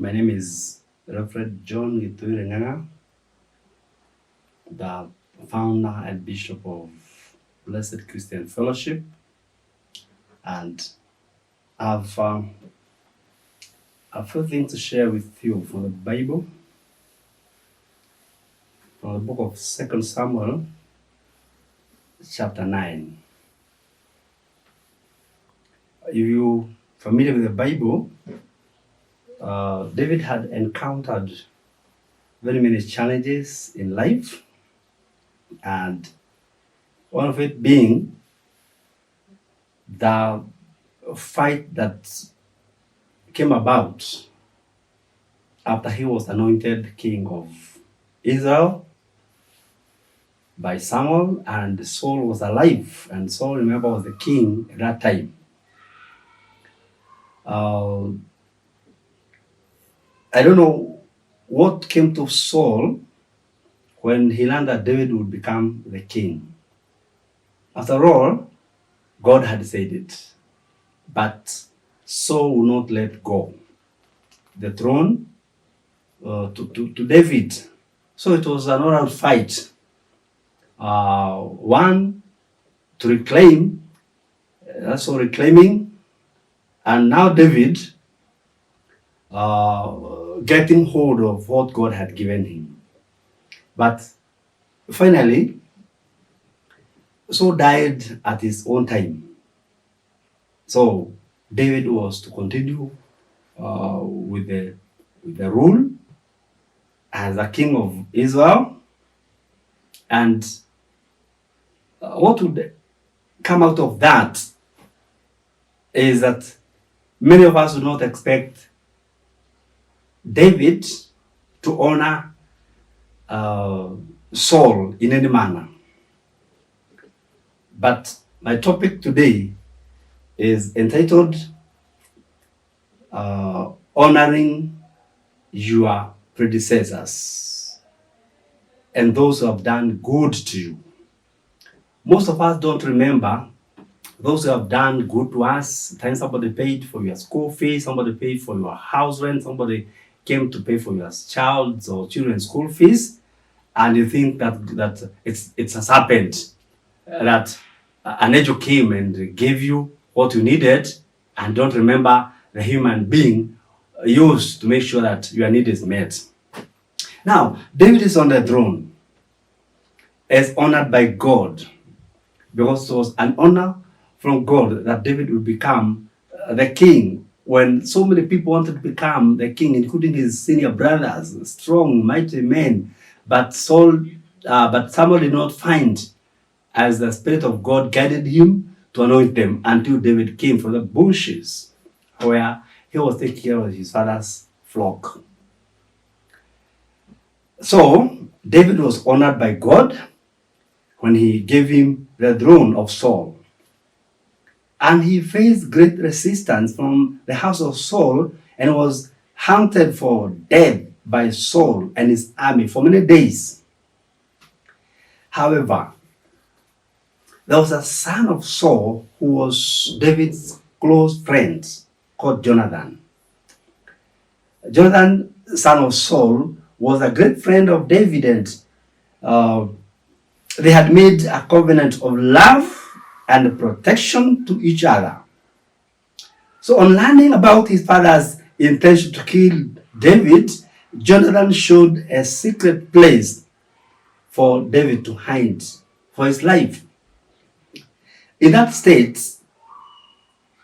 My name is Reverend John Gituire, the founder and bishop of Blessed Christian Fellowship, and I've a few things to share with you from the Bible, from the book of 2 Samuel, chapter 9. If you're familiar with the Bible, David had encountered very many challenges in life, and one of it being the fight that came about after he was anointed king of Israel by Samuel, and Saul was alive, and Saul, remember, was the king at that time. I don't know what came to Saul when he learned that David would become the king. After all, God had said it, but Saul would not let go the throne to David. So it was an oral fight. One to reclaim, also reclaiming, and now David getting hold of what God had given him. But finally, Saul died at his own time. So David was to continue with the rule as a king of Israel. And what would come out of that is that many of us do not expect David to honor Saul in any manner. But my topic today is entitled Honoring Your Predecessors and those who have done good to you. Most of us don't remember those who have done good to us. Sometimes somebody paid for your school fees, somebody paid for your house rent, somebody came to pay for your child's or children's school fees, and you think that it has happened, that an angel came and gave you what you needed, and don't remember the human being used to make sure that your need is met. Now, David is on the throne, as honored by God, because it was an honor from God that David would become the king, when so many people wanted to become the king, including his senior brothers, strong, mighty men. But Samuel did not find, as the Spirit of God guided him, to anoint them until David came from the bushes where he was taking care of his father's flock. So David was honored by God when he gave him the throne of Saul. And he faced great resistance from the house of Saul and was hunted for death by Saul and his army for many days. However, there was a son of Saul who was David's close friend called Jonathan. Jonathan, son of Saul, was a great friend of David, and they had made a covenant of love and protection to each other. So on learning about his father's intention to kill David, Jonathan showed a secret place for David to hide for his life. In that state,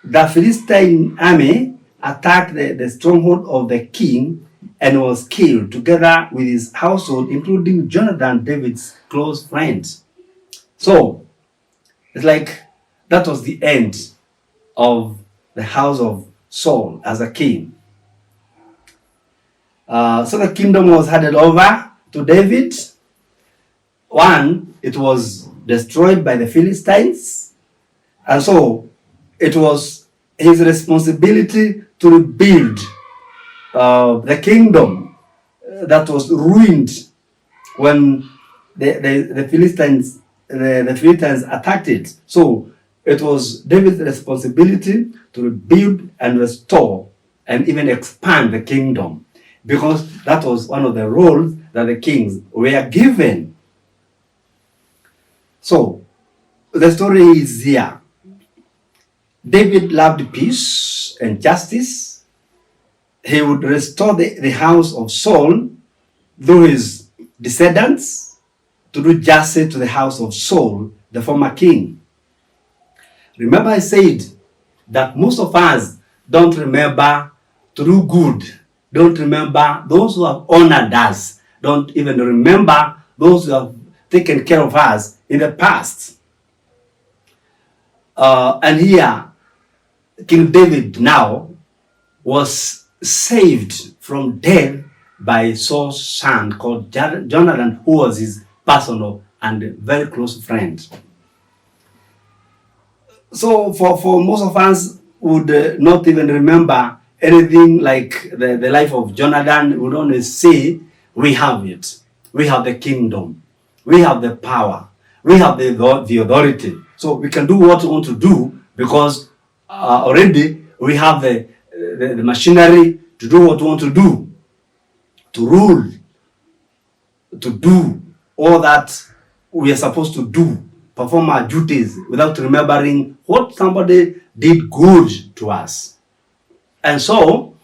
the Philistine army attacked the stronghold of the king and was killed together with his household, including Jonathan, David's close friend. So it's like that was the end of the house of Saul as a king. So the kingdom was handed over to David. One, it was destroyed by the Philistines, and so it was his responsibility to rebuild the kingdom that was ruined when the Philistines attacked it. So it was David's responsibility to rebuild and restore and even expand the kingdom. because that was one of the roles that the kings were given. So, the story is here. David loved peace and justice. He would restore the house of Saul through his descendants to do justice to the house of Saul, the former king. Remember, I said that most of us don't remember to do good, don't remember those who have honored us, don't even remember those who have taken care of us in the past. And here, King David now was saved from death by Saul's son called Jonathan, who was his personal and very close friend. So for most of us would not even remember anything like the life of Jonathan. Would only say, we have it. We have the kingdom. We have the power. We have the authority. So we can do what we want to do because already we have the machinery to do what we want to do, to rule, to do all that we are supposed to do, perform our duties without remembering what somebody did good to us. And so,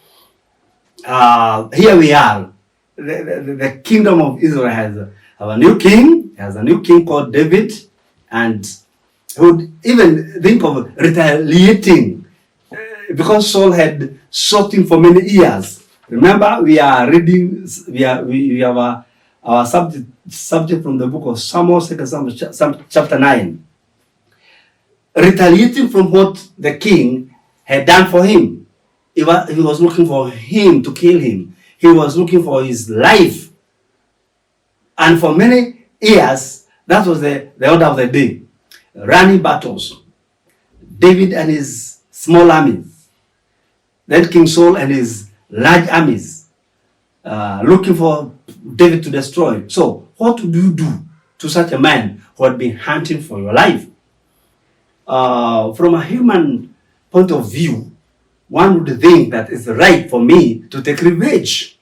here we are. The kingdom of Israel has a new king. Has a new king called David, and he would even think of retaliating because Saul had sought him for many years. Remember, we are reading. We have our subject from the book of Samuel, 2 Samuel, chapter 9. Retaliating from what the king had done for him. He was looking for him to kill him. He was looking for his life. And for many years, that was the order of the day. Running battles. David and his small armies. Then King Saul and his large armies. Looking for David to destroy. So, what would you do to such a man who had been hunting for your life? From a human point of view, one would think that it's right for me to take revenge.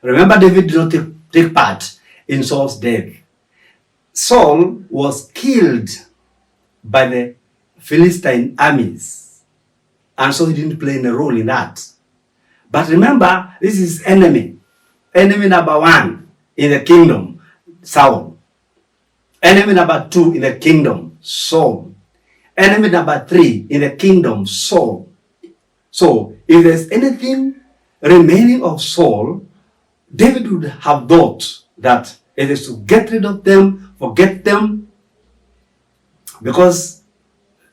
Remember, David did not take part in Saul's death. Saul was killed by the Philistine armies, and so he didn't play any role in that. But remember, this is enemy number one in the kingdom, Saul. Enemy number two in the kingdom, Saul. Enemy number three in the kingdom, Saul. So, if there's anything remaining of Saul, David would have thought that it is to get rid of them, forget them, because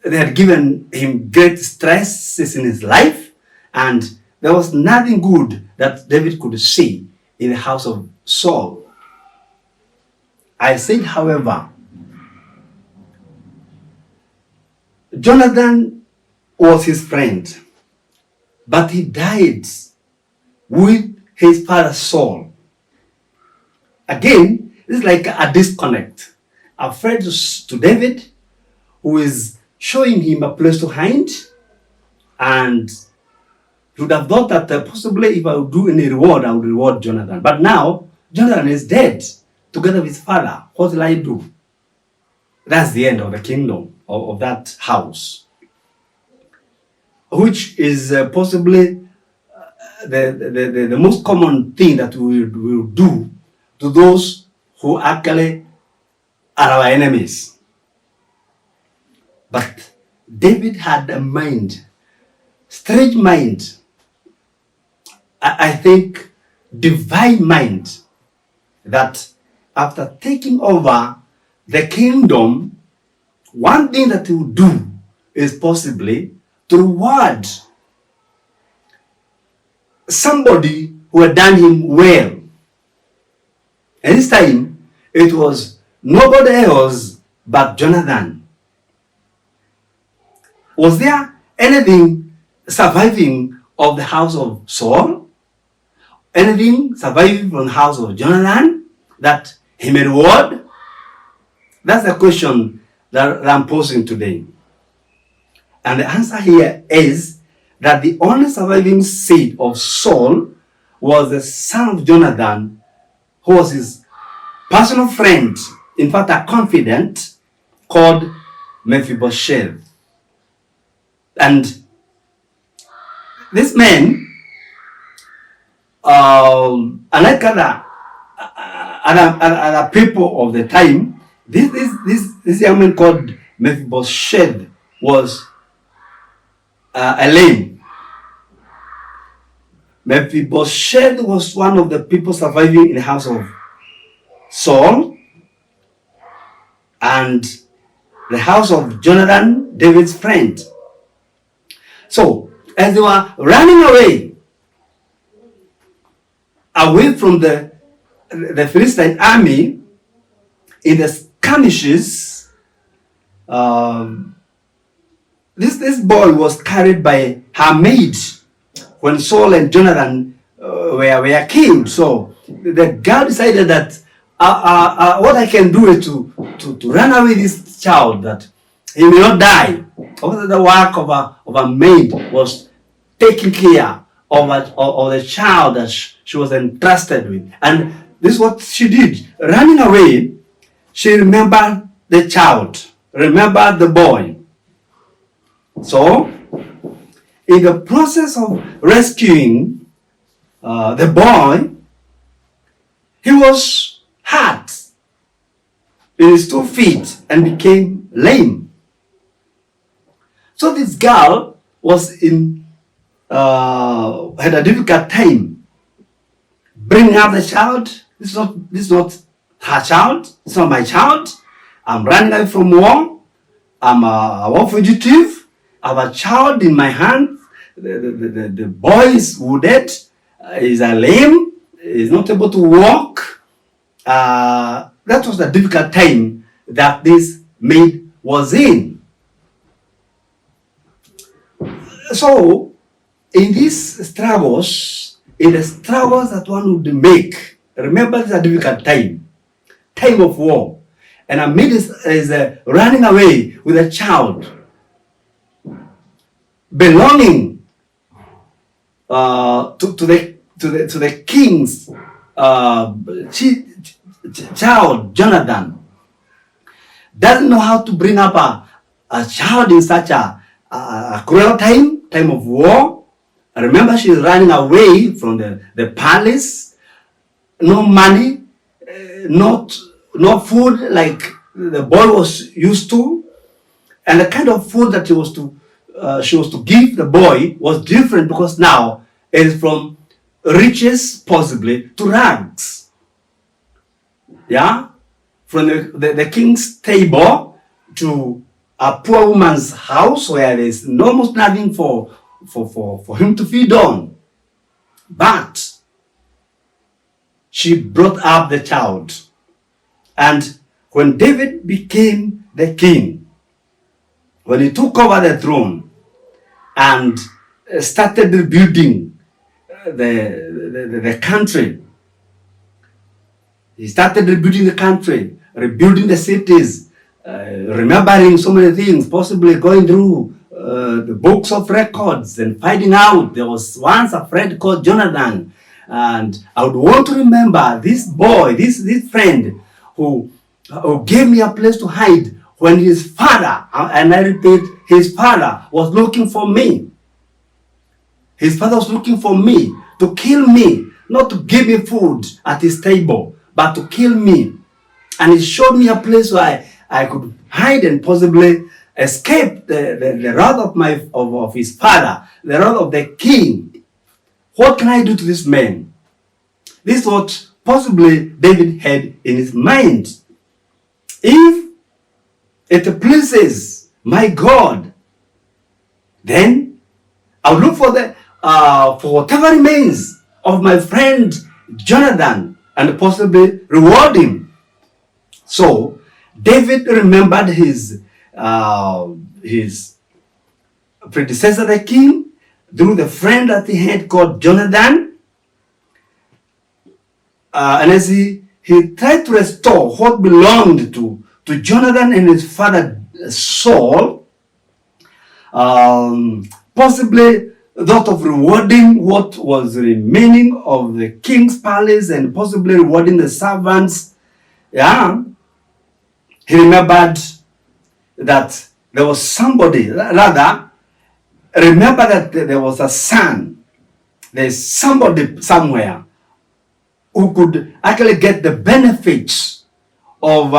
they had given him great stresses in his life, and there was nothing good that David could see in the house of Saul. I said, however, Jonathan was his friend, but he died with his father Saul. Again, it's like a disconnect. A friend to David who is showing him a place to hide, and he would have thought that possibly if I would do any reward, I would reward Jonathan. But now, Jonathan is dead together with his father. What will I do? That's the end of the kingdom of that house, which is possibly the most common thing that we will do to those who actually are our enemies. But David had a mind, strange mind, I think divine mind, that after taking over the kingdom, one thing that he would do is possibly to reward somebody who had done him well. And this time, it was nobody else but Jonathan. Was there anything surviving of the house of Saul? Anything surviving from the house of Jonathan that he may reward? That's the question that I'm posing today. And the answer here is that the only surviving seed of Saul was the son of Jonathan, who was his personal friend, in fact a confidant, called Mephibosheth. And this man, unlike other people of the time, this young man called Mephibosheth was a lame. Mephibosheth was one of the people surviving in the house of Saul and the house of Jonathan, David's friend. So, as they were running away from the Philistine army in the skirmishes, this boy was carried by her maid when Saul and Jonathan were killed. So the girl decided that what I can do is to run away this child, that he may not die. Also, the work of a maid was taking care of the child that she was entrusted with. And this is what she did. Running away, she remembered the child, remembered the boy. So, in the process of rescuing the boy, he was hurt in his 2 feet and became lame. So this girl was had a difficult time bringing up the child. This is not her child. It's not my child. I'm running away from war. I'm a war fugitive. I have a child in my hands. The boy is wounded. He's a lame. He's not able to walk. That was the difficult time that this maid was in. So, in these struggles, in the struggles that one would make, remember it's a difficult time of war. And a maid is running away with a child belonging to the king's child, Jonathan. Doesn't know how to bring up a child in such a cruel time of war. Remember, she's running away from the palace. No money, no food like the boy was used to, and the kind of food that she was to give the boy was different, because now it is from riches possibly to rags. Yeah, from the king's table to a poor woman's house where there is almost nothing for him to feed on. But she brought up the child. And when David became the king, when he took over the throne and started rebuilding the country, he started rebuilding the country, rebuilding the cities, remembering so many things, possibly going through the books of records and finding out there was once a friend called Jonathan. And I would want to remember this boy, this friend who gave me a place to hide when his father, and I repeat, his father was looking for me. His father was looking for me to kill me, not to give me food at his table, but to kill me. And he showed me a place where I could hide and possibly escape the wrath of his father, the wrath of the king. What can I do to this man? This is what possibly David had in his mind. If it pleases my God, then I'll look for whatever remains of my friend Jonathan and possibly reward him. So David remembered his predecessor, the king, through the friend that he had called Jonathan. And as he tried to restore what belonged to Jonathan and his father Saul, possibly thought of rewarding what was remaining of the king's palace and possibly rewarding the servants. Yeah, he remembered that there was somebody, rather, remember that there was a son. There's somebody somewhere who could actually get the benefits of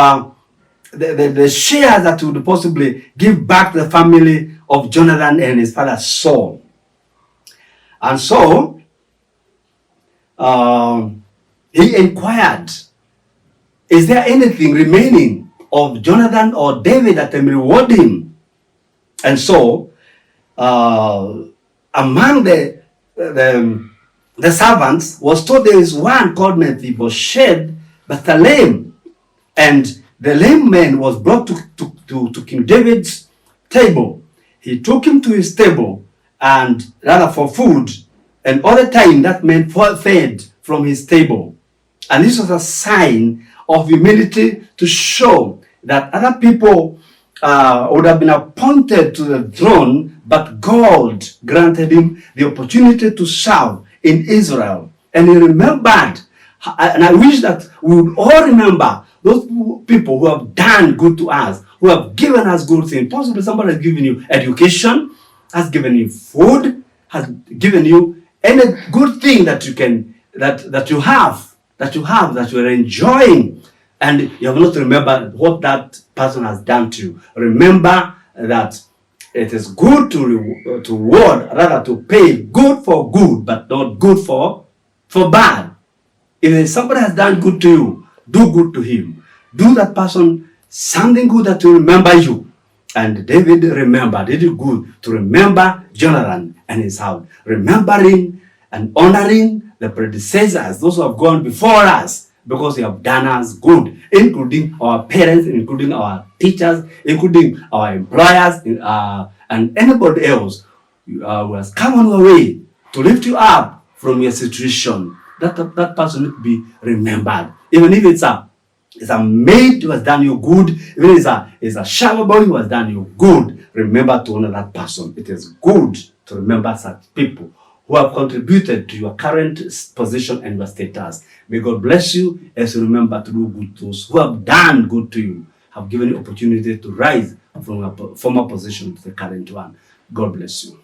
the share that would possibly give back the family of Jonathan and his father Saul. And so he inquired, is there anything remaining of Jonathan or David that can reward him? And so among the servants was told there is one called Mephibosheth, but the lame. And the lame man was brought to King David's table. He took him to his table, and rather for food, and all the time that man fed from his table. And this was a sign of humility to show that other people would have been appointed to the throne, but God granted him the opportunity to serve in Israel. And he remembered, and I wish that we would all remember those people who have done good to us, who have given us good things. Possibly somebody has given you education, has given you food, has given you any good thing that you can, that you are enjoying, and you have not remembered what that person has done to you. Remember that it is good to reward, rather to pay good for good, but not good for bad. If somebody has done good to you, do good to him. Do that person something good that will remember you. And David remembered, he did good to remember Jonathan and his house, remembering and honoring the predecessors, those who have gone before us, because they have done us good, including our parents, including our teachers, including our employers, and anybody else who has come on your way to lift you up from your situation. That person needs to be remembered. Even if it's a maid who has done you good, even if it's a shower boy who has done you good, remember to honor that person. It is good to remember such people who have contributed to your current position and your status. May God bless you as you remember to do good to those who have done good to you, have given you opportunity to rise from a former position to the current one. God bless you.